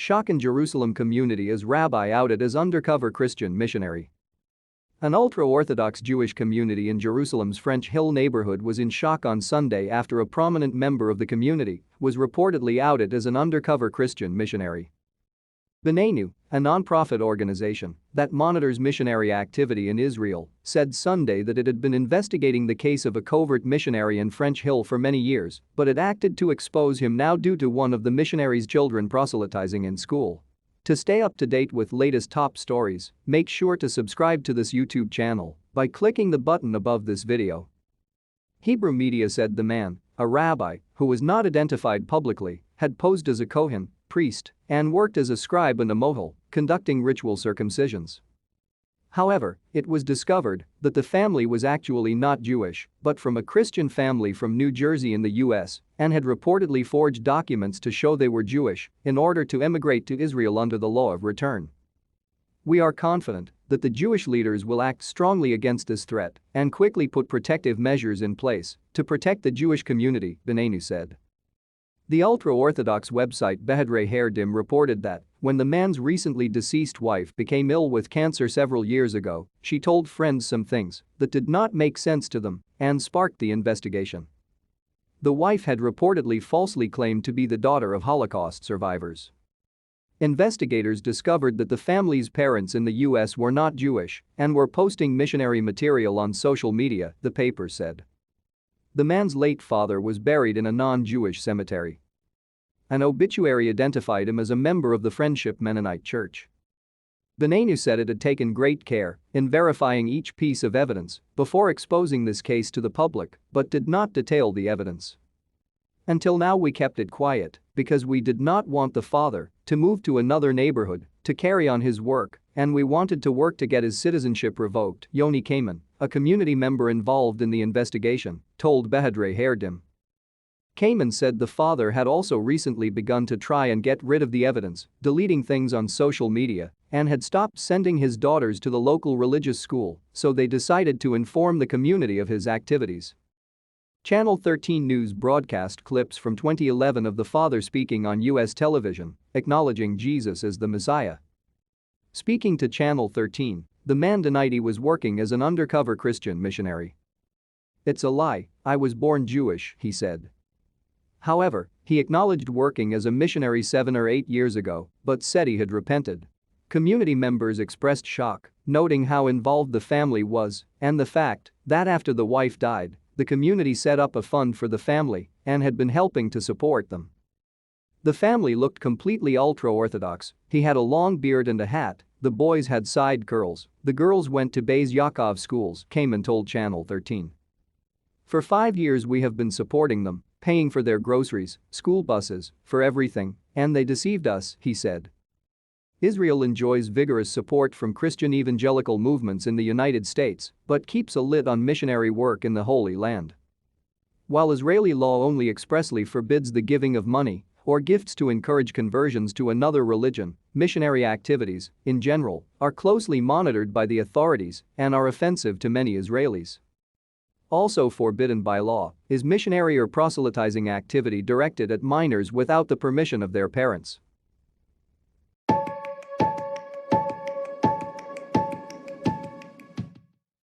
shock in Jerusalem community as rabbi outed as undercover Christian missionary. An ultra-Orthodox Jewish community in Jerusalem's French Hill neighborhood was in shock on Sunday after a prominent member of the community was reportedly outed as an undercover Christian missionary. Benenu, a non-profit organization that monitors missionary activity in Israel, said Sunday that it had been investigating the case of a covert missionary in French Hill for many years, but it acted to expose him now due to one of the missionary's children proselytizing in school. To stay up to date with latest top stories, make sure to subscribe to this YouTube channel by clicking the button above this video. Hebrew media said the man, a rabbi who was not identified publicly, had posed as a Kohen, priest, and worked as a scribe and a mohel, conducting ritual circumcisions. However, it was discovered that the family was actually not Jewish but from a Christian family from New Jersey in the US and had reportedly forged documents to show they were Jewish in order to emigrate to Israel under the law of return. "We are confident that the Jewish leaders will act strongly against this threat and quickly put protective measures in place to protect the Jewish community," Benenu said. The ultra-Orthodox website Behedrei Haredim reported that when the man's recently deceased wife became ill with cancer several years ago, she told friends some things that did not make sense to them and sparked the investigation. The wife had reportedly falsely claimed to be the daughter of Holocaust survivors. Investigators discovered that the family's parents in the US were not Jewish and were posting missionary material on social media, the paper said. The man's late father was buried in a non-Jewish cemetery. An obituary identified him as a member of the Friendship Mennonite Church. Benenu said it had taken great care in verifying each piece of evidence before exposing this case to the public but did not detail the evidence. "Until now we kept it quiet because we did not want the father to move to another neighborhood to carry on his work and we wanted to work to get his citizenship revoked," Yoni Kamen, a community member involved in the investigation, told Behedrei Haredim. Kamen said the father had also recently begun to try and get rid of the evidence, deleting things on social media, and had stopped sending his daughters to the local religious school, so they decided to inform the community of his activities. Channel 13 News broadcast clips from 2011 of the father speaking on U.S. television, acknowledging Jesus as the Messiah. Speaking to Channel 13, the man denied he was working as an undercover Christian missionary. "It's a lie, I was born Jewish," he said. However, he acknowledged working as a missionary 7 or 8 years ago, but said he had repented. Community members expressed shock, noting how involved the family was and the fact that after the wife died, the community set up a fund for the family and had been helping to support them. "The family looked completely ultra-Orthodox, he had a long beard and a hat, the boys had side curls, the girls went to Beis Yaakov schools," Kamen told Channel 13. "For 5 years we have been supporting them, paying for their groceries, school buses, for everything, and they deceived us," he said. Israel enjoys vigorous support from Christian evangelical movements in the United States but keeps a lid on missionary work in the Holy Land. While Israeli law only expressly forbids the giving of money or gifts to encourage conversions to another religion, missionary activities, in general, are closely monitored by the authorities and are offensive to many Israelis. Also forbidden by law is missionary or proselytizing activity directed at minors without the permission of their parents.